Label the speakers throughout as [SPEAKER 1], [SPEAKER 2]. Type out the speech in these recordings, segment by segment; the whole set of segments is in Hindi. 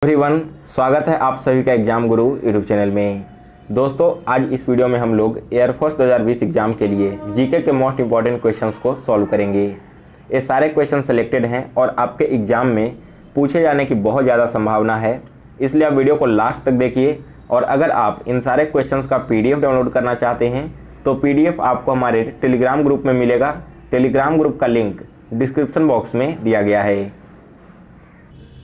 [SPEAKER 1] एवरीवन, स्वागत है आप सभी का एग्जाम गुरु यूट्यूब चैनल में। दोस्तों, आज इस वीडियो में हम लोग एयरफोर्स 2020 एग्जाम के लिए जीके के मोस्ट इंपॉर्टेंट क्वेश्चंस को सॉल्व करेंगे। ये सारे क्वेश्चन सेलेक्टेड हैं और आपके एग्जाम में पूछे जाने की बहुत ज़्यादा संभावना है, इसलिए आप वीडियो को लास्ट तक देखिए। और अगर आप इन सारे क्वेश्चंस का PDF डाउनलोड करना चाहते हैं तो PDF आपको हमारे टेलीग्राम ग्रुप में मिलेगा। टेलीग्राम ग्रुप का लिंक डिस्क्रिप्शन बॉक्स में दिया गया है।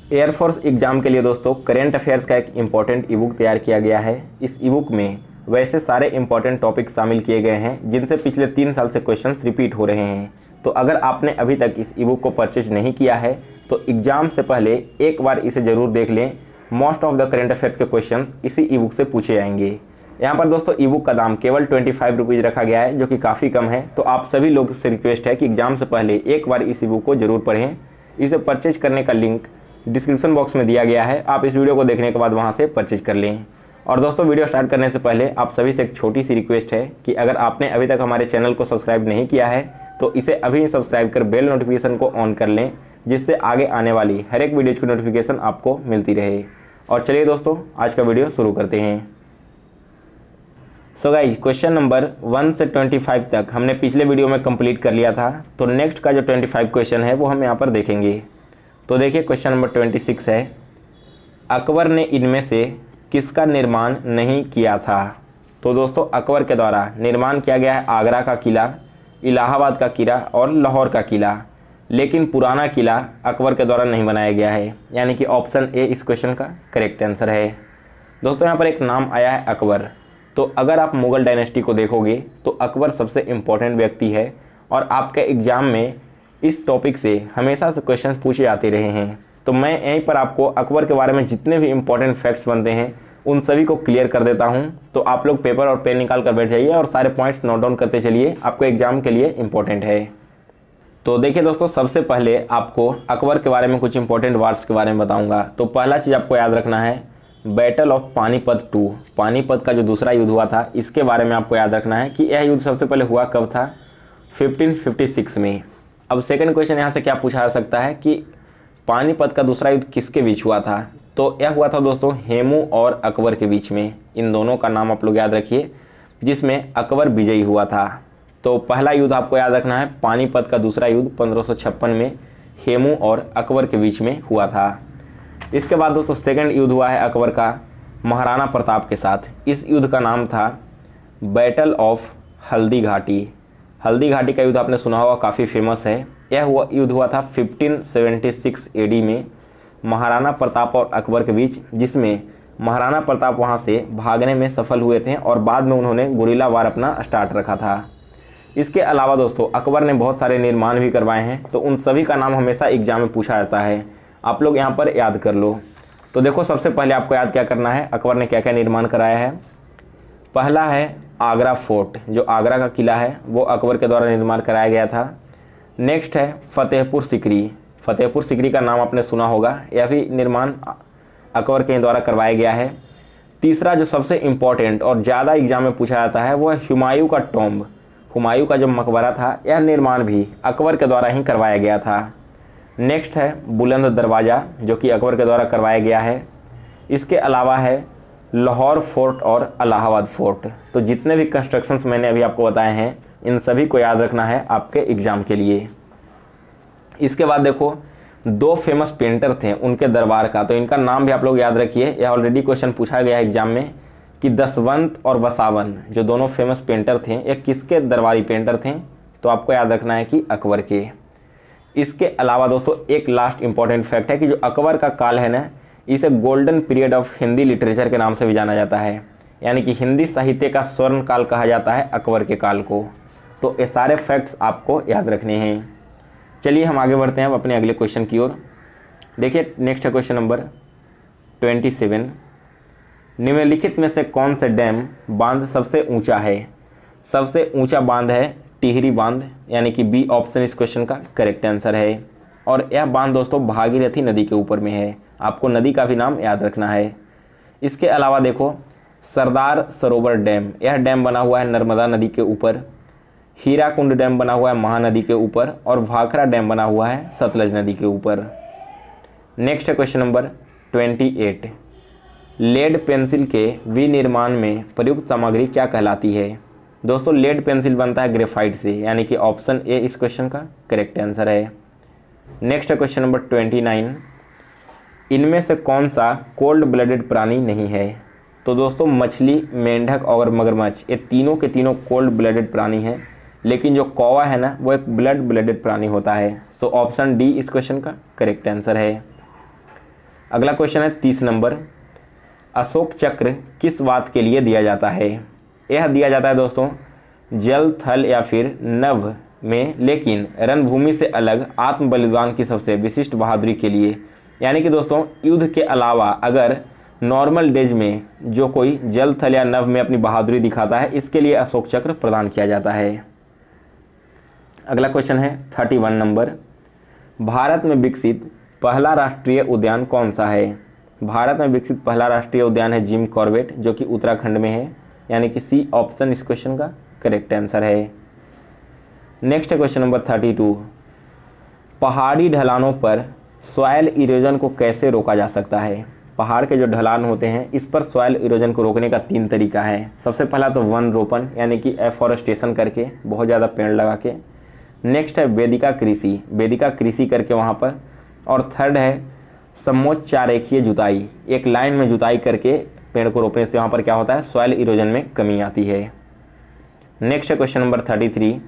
[SPEAKER 1] एयरफोर्स एग्जाम के लिए दोस्तों करेंट अफेयर्स का एक इम्पॉर्टेंट ई बुक तैयार किया गया है। इस ई बुक में वैसे सारे इम्पॉर्टेंट टॉपिक शामिल किए गए हैं जिनसे पिछले 3 साल से क्वेश्चंस रिपीट हो रहे हैं। तो अगर आपने अभी तक इस ई बुक को परचेज नहीं किया है तो एग्जाम से पहले एक बार इसे ज़रूर देख लें। Most of the current affairs के क्वेश्चंस इसी ई बुक से पूछे जाएंगे। यहाँ पर दोस्तों ई बुक का दाम केवल 25 रुपीज़ रखा गया है, जो कि काफ़ी कम है। तो आप सभी लोग से रिक्वेस्ट है कि एग्जाम से पहले एक बार इस ई बुक को ज़रूर पढ़ें। इसे परचेज करने का लिंक डिस्क्रिप्शन बॉक्स में दिया गया है, आप इस वीडियो को देखने के बाद वहां से परचेज कर लें। और दोस्तों, वीडियो स्टार्ट करने से पहले आप सभी से एक छोटी सी रिक्वेस्ट है कि अगर आपने अभी तक हमारे चैनल को सब्सक्राइब नहीं किया है तो इसे अभी सब्सक्राइब कर बेल नोटिफिकेशन को ऑन कर लें, जिससे आगे आने वाली हर एक वीडियो की नोटिफिकेशन आपको मिलती रहे। और चलिए दोस्तों, आज का वीडियो शुरू करते हैं। सो गाइज, क्वेश्चन नंबर 1 से 25 तक हमने पिछले वीडियो में कंप्लीट कर लिया था। तो नेक्स्ट का जो 25 क्वेश्चन है वो हम यहाँ पर देखेंगे। तो देखिए, क्वेश्चन नंबर 26 है, अकबर ने इनमें से किसका निर्माण नहीं किया था। तो दोस्तों, अकबर के द्वारा निर्माण किया गया है आगरा का किला, इलाहाबाद का किला और लाहौर का किला, लेकिन पुराना किला अकबर के द्वारा नहीं बनाया गया है, यानी कि ऑप्शन ए इस क्वेश्चन का करेक्ट आंसर है। दोस्तों, यहाँ पर एक नाम आया है अकबर। तो अगर आप मुगल डायनेस्टी को देखोगे तो अकबर सबसे इम्पोर्टेंट व्यक्ति है और आपके एग्जाम में इस टॉपिक से हमेशा से क्वेश्चन पूछे जाते रहे हैं। तो मैं यहीं पर आपको अकबर के बारे में जितने भी इंपॉर्टेंट फैक्ट्स बनते हैं उन सभी को क्लियर कर देता हूं। तो आप लोग पेपर और पेन निकाल कर बैठ जाइए और सारे पॉइंट्स नोट डाउन करते चलिए, आपको एग्जाम के लिए इंपॉर्टेंट है। तो देखिए दोस्तों, सबसे पहले आपको अकबर के बारे में कुछ इंपॉर्टेंट वार्स के बारे में बताऊँगा। तो पहला चीज़ आपको याद रखना है, बैटल ऑफ पानीपत 2, पानीपत का जो दूसरा युद्ध हुआ था, इसके बारे में आपको याद रखना है कि यह युद्ध सबसे पहले हुआ कब था, 1556 में। अब सेकंड क्वेश्चन यहाँ से क्या पूछा जा सकता है कि पानीपत का दूसरा युद्ध किसके बीच हुआ था। तो यह हुआ था दोस्तों हेमू और अकबर के बीच में। इन दोनों का नाम आप लोग याद रखिए, जिसमें अकबर विजयी हुआ था। तो पहला युद्ध आपको याद रखना है, पानीपत का दूसरा युद्ध 1556 में हेमू और अकबर के बीच में हुआ था। इसके बाद दोस्तों सेकंड युद्ध हुआ है अकबर का महाराणा प्रताप के साथ। इस युद्ध का नाम था बैटल ऑफ हल्दी घाटी। हल्दी घाटी का युद्ध आपने सुना होगा, काफ़ी फेमस है। यह युद्ध हुआ था 1576 AD में महाराणा प्रताप और अकबर के बीच, जिसमें महाराणा प्रताप वहां से भागने में सफल हुए थे और बाद में उन्होंने गुरिल्ला वार अपना स्टार्ट रखा था। इसके अलावा दोस्तों अकबर ने बहुत सारे निर्माण भी करवाए हैं, तो उन सभी का नाम हमेशा एग्जाम में पूछा जाता है। आप लोग यहाँ पर याद कर लो। तो देखो, सबसे पहले आपको याद क्या करना है, अकबर ने क्या क्या निर्माण कराया है। पहला है आगरा फोर्ट, जो आगरा का किला है वो अकबर के द्वारा निर्माण कराया गया था। नेक्स्ट है फतेहपुर सिकरी। फतेहपुर सिकरी का नाम आपने सुना होगा, यह भी निर्माण अकबर के द्वारा करवाया गया है। तीसरा जो सबसे इम्पोर्टेंट और ज़्यादा एग्जाम में पूछा जाता है वो है हुमायूं का टॉम्ब। हुमायूं का जो मकबरा था, यह निर्माण भी अकबर के द्वारा ही करवाया गया था। नेक्स्ट है बुलंद दरवाज़ा, जो कि अकबर के द्वारा करवाया गया है। इसके अलावा है लाहौर फोर्ट और इलाहाबाद फोर्ट। तो जितने भी कंस्ट्रक्शंस मैंने अभी आपको बताए हैं, इन सभी को याद रखना है आपके एग्जाम के लिए। इसके बाद देखो, 2 फेमस पेंटर थे उनके दरबार का, तो इनका नाम भी आप लोग याद रखिए। यह ऑलरेडी क्वेश्चन पूछा गया है एग्जाम में कि दसवंत और बसावन जो दोनों फेमस पेंटर थे, ये किसके दरबारी पेंटर थे। तो आपको याद रखना है कि अकबर के। इसके अलावा दोस्तों एक लास्ट इंपॉर्टेंट फैक्ट है कि जो अकबर का काल है ना, इसे golden period of Hindi literature के नाम से भी जाना जाता है, यानी कि हिंदी साहित्य का स्वर्ण काल कहा जाता है अकबर के काल को। तो ये सारे फैक्ट्स आपको याद रखने हैं। चलिए हम आगे बढ़ते हैं अब अपने अगले क्वेश्चन की ओर। देखिए, नेक्स्ट है क्वेश्चन नंबर 27, निम्नलिखित में से कौन से डैम बांध सबसे ऊंचा है। सबसे ऊंचा बांध है टिहरी बांध, यानी कि बी ऑप्शन इस क्वेश्चन का करेक्ट आंसर है। और यह बांध दोस्तों भागीरथी नदी के ऊपर में है, आपको नदी का भी नाम याद रखना है। इसके अलावा देखो, सरदार सरोवर डैम, यह डैम बना हुआ है नर्मदा नदी के ऊपर। हीराकुंड डैम बना हुआ है महानदी के ऊपर और भाखड़ा डैम बना हुआ है सतलज नदी के ऊपर। नेक्स्ट है क्वेश्चन नंबर 28 लेड पेंसिल के विनिर्माण में प्रयुक्त सामग्री क्या कहलाती है? दोस्तों लेड पेंसिल बनता है ग्रेफाइट से, यानी कि ऑप्शन ए इस क्वेश्चन का करेक्ट आंसर है। नेक्स्ट क्वेश्चन नंबर 29, इनमें से कौन सा कोल्ड ब्लडेड प्राणी नहीं है? तो दोस्तों मछली, मेंढक और मगरमच्छ ये तीनों के तीनों कोल्ड ब्लडेड प्राणी हैं, लेकिन जो कौवा है ना वो एक ब्लड ब्लडेड प्राणी होता है। सो ऑप्शन डी इस क्वेश्चन का करेक्ट आंसर है। अगला क्वेश्चन है 30 नंबर, अशोक चक्र किस बात के लिए दिया जाता है? यह दिया जाता है दोस्तों जल, थल या फिर नभ में, लेकिन रणभूमि से अलग आत्म बलिदान की सबसे विशिष्ट बहादुरी के लिए। यानी कि दोस्तों युद्ध के अलावा अगर नॉर्मल डेज में जो कोई जल, थल या नभ में अपनी बहादुरी दिखाता है, इसके लिए अशोक चक्र प्रदान किया जाता है। अगला क्वेश्चन है 31 नंबर, भारत में विकसित पहला राष्ट्रीय उद्यान कौन सा है? भारत में विकसित पहला राष्ट्रीय उद्यान है जिम कॉर्बेट, जो कि उत्तराखंड में है, यानी कि सी ऑप्शन इस क्वेश्चन का करेक्ट आंसर है। नेक्स्ट क्वेश्चन नंबर 32, पहाड़ी ढलानों पर सॉइल इरोजन को कैसे रोका जा सकता है? पहाड़ के जो ढलान होते हैं इस पर सॉइल इरोजन को रोकने का 3 तरीका है। सबसे पहला तो वन रोपण, यानी कि एफॉरेस्टेशन करके, बहुत ज़्यादा पेड़ लगा के। नेक्स्ट है वेदिका कृषि करके वहाँ पर। और थर्ड है समोच्चारेखीय जुताई, एक लाइन में जुताई करके पेड़ को रोपने से वहाँ पर क्या होता है, सॉइल इरोजन में कमी आती है। Next question number 33,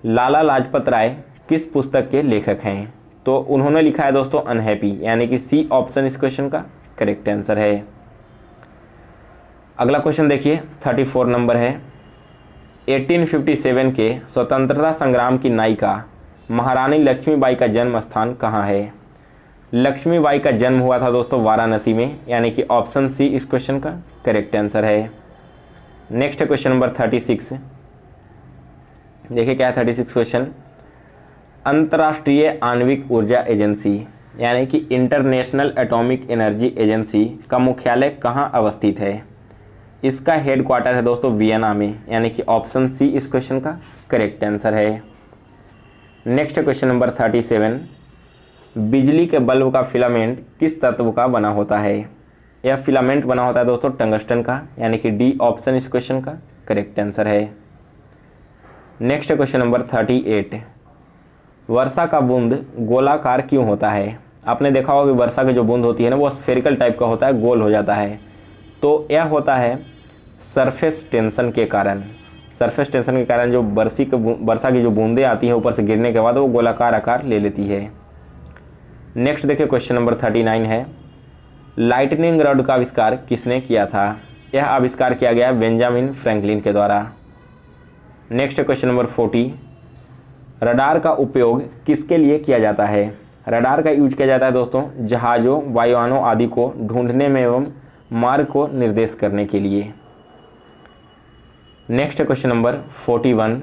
[SPEAKER 1] Lala Lajpat Rai किस पुस्तक के लेखक हैं? तो उन्होंने लिखा है दोस्तों अनहैप्पी, यानी कि सी ऑप्शन इस क्वेश्चन का करेक्ट आंसर है। अगला क्वेश्चन देखिए 34 नंबर है, 1857 के स्वतंत्रता संग्राम की नायिका महारानी लक्ष्मीबाई का जन्म स्थान कहाँ है? लक्ष्मीबाई का जन्म हुआ था दोस्तों वाराणसी में, यानी कि ऑप्शन सी इस क्वेश्चन का करेक्ट आंसर है। नेक्स्ट क्वेश्चन नंबर 36, देखिए क्या है 36 क्वेश्चन, अंतर्राष्ट्रीय आणविक ऊर्जा एजेंसी यानी कि इंटरनेशनल एटॉमिक एनर्जी एजेंसी का मुख्यालय कहाँ अवस्थित है? इसका हेडक्वार्टर है दोस्तों वियना में, यानी कि ऑप्शन सी इस क्वेश्चन का करेक्ट आंसर है। नेक्स्ट क्वेश्चन नंबर 37, बिजली के बल्ब का फिलामेंट किस तत्व का बना होता है? यह फिलामेंट बना होता है दोस्तों टंगस्टन का, यानी कि डी ऑप्शन इस क्वेश्चन का करेक्ट आंसर है। नेक्स्ट क्वेश्चन नंबर 38, वर्षा का बूंद गोलाकार क्यों होता है? आपने देखा होगा कि वर्षा की जो बूंद होती है ना वो स्फेरिकल टाइप का होता है, गोल हो जाता है। तो यह होता है सरफेस टेंशन के कारण। सरफेस टेंशन के कारण जो वर्षा की जो बूंदें आती हैं ऊपर से गिरने के बाद वो गोलाकार आकार ले लेती है। नेक्स्ट देखिए क्वेश्चन नंबर 39 है, लाइटनिंग रॉड का आविष्कार किसने किया था? यह आविष्कार किया गया बेंजामिन फ्रैंकलिन के द्वारा। नेक्स्ट क्वेश्चन नंबर 40, रडार का उपयोग किसके लिए किया जाता है? रडार का यूज किया जाता है दोस्तों जहाज़ों, वायुयानों आदि को ढूंढने में एवं मार्ग को निर्देश करने के लिए। नेक्स्ट क्वेश्चन नंबर 41,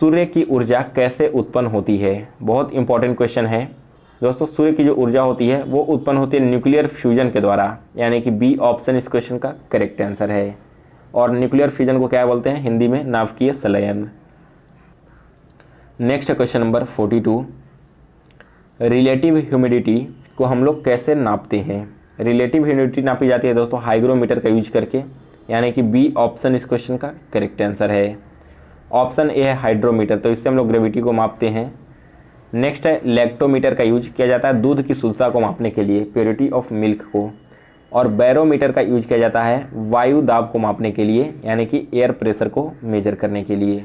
[SPEAKER 1] सूर्य की ऊर्जा कैसे उत्पन्न होती है? बहुत इंपॉर्टेंट क्वेश्चन है दोस्तों। सूर्य की जो ऊर्जा होती है वो उत्पन्न होती है न्यूक्लियर फ्यूजन के द्वारा, यानी कि बी ऑप्शन इस क्वेश्चन का करेक्ट आंसर है। और न्यूक्लियर फ्यूजन को क्या बोलते हैं हिंदी में? नाभिकीय संलयन। Next question number 42, relative humidity को हम लोग कैसे नापते हैं? रिलेटिव ह्यूमिडिटी नापी जाती है दोस्तों हाइग्रोमीटर का यूज करके, यानी कि बी ऑप्शन इस क्वेश्चन का करेक्ट आंसर है। ऑप्शन ए है हाइड्रोमीटर, तो इससे हम लोग ग्रेविटी को मापते हैं। नेक्स्ट है लैक्टोमीटर का यूज किया जाता है दूध की शुद्धता को मापने के लिए, प्योरिटी ऑफ मिल्क को। और बैरोमीटर का यूज किया जाता है वायु दाब को मापने के लिए, यानी कि एयर प्रेशर को मेजर करने के लिए।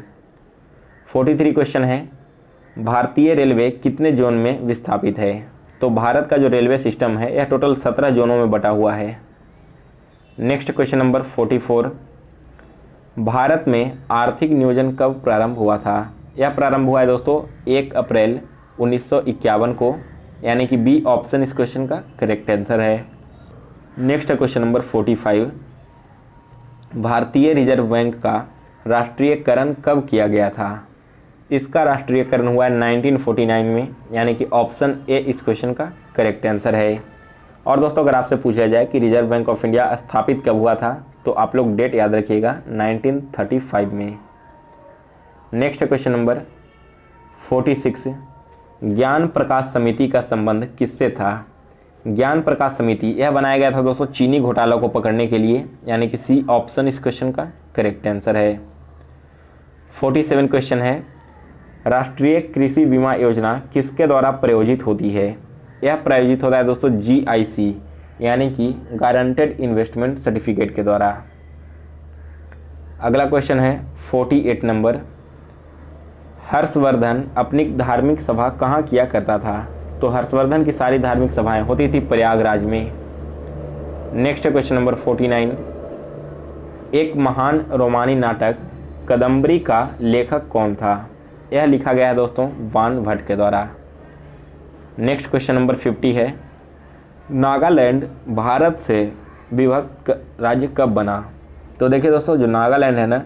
[SPEAKER 1] 43 क्वेश्चन है, भारतीय रेलवे कितने जोन में विस्थापित है? तो भारत का जो रेलवे सिस्टम है यह टोटल 17 जोनों में बटा हुआ है। नेक्स्ट क्वेश्चन नंबर 44, भारत में आर्थिक नियोजन कब प्रारंभ हुआ था? यह प्रारंभ हुआ है दोस्तों 1 अप्रैल 1951 को, यानी कि बी ऑप्शन इस क्वेश्चन का करेक्ट आंसर है। नेक्स्ट क्वेश्चन नंबर 45, भारतीय रिजर्व बैंक का राष्ट्रीयकरण कब किया गया था? इसका राष्ट्रीयकरण हुआ है 1949 में, यानी कि ऑप्शन ए इस क्वेश्चन का करेक्ट आंसर है। और दोस्तों अगर आपसे पूछा जाए कि रिजर्व बैंक ऑफ इंडिया स्थापित कब हुआ था तो आप लोग डेट याद रखिएगा 1935 में। नेक्स्ट क्वेश्चन नंबर 46, ज्ञान प्रकाश समिति का संबंध किससे था? ज्ञान प्रकाश समिति, यह बनाया गया था दोस्तों चीनी घोटाला को पकड़ने के लिए, यानी कि सी ऑप्शन इस क्वेश्चन का करेक्ट आंसर है। 47 क्वेश्चन है, राष्ट्रीय कृषि बीमा योजना किसके द्वारा प्रायोजित होती है? यह प्रायोजित होता है दोस्तों GIC यानी कि गारंटेड इन्वेस्टमेंट सर्टिफिकेट के द्वारा। अगला क्वेश्चन है 48 नंबर, हर्षवर्धन अपनी धार्मिक सभा कहाँ किया करता था? तो हर्षवर्धन की सारी धार्मिक सभाएं होती थी प्रयागराज में। नेक्स्ट क्वेश्चन नंबर 49, एक महान रोमानी नाटक कदम्बरी का लेखक कौन था? यह लिखा गया है दोस्तों वान भट्ट के द्वारा। नेक्स्ट क्वेश्चन नंबर 50 है, नागालैंड भारत से विभक्त राज्य कब बना? तो देखिए दोस्तों, जो नागालैंड है ना,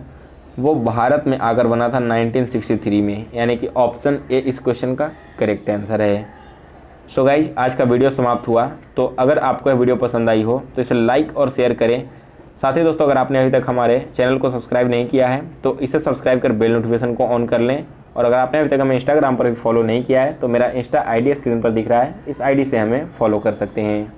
[SPEAKER 1] वो भारत में आकर बना था 1963 में, यानी कि ऑप्शन ए इस क्वेश्चन का करेक्ट आंसर है। सो गाइज, आज का वीडियो समाप्त हुआ। तो अगर आपको यह वीडियो पसंद आई हो तो इसे लाइक और शेयर करें। साथ ही दोस्तों, अगर आपने अभी तक हमारे चैनल को सब्सक्राइब नहीं किया है तो इसे सब्सक्राइब कर बेल नोटिफिकेशन को ऑन कर लें। और अगर आपने अभी तक हमें इंस्टाग्राम पर भी फॉलो नहीं किया है तो मेरा इंस्टा ID स्क्रीन पर दिख रहा है, इस ID से हमें फॉलो कर सकते हैं।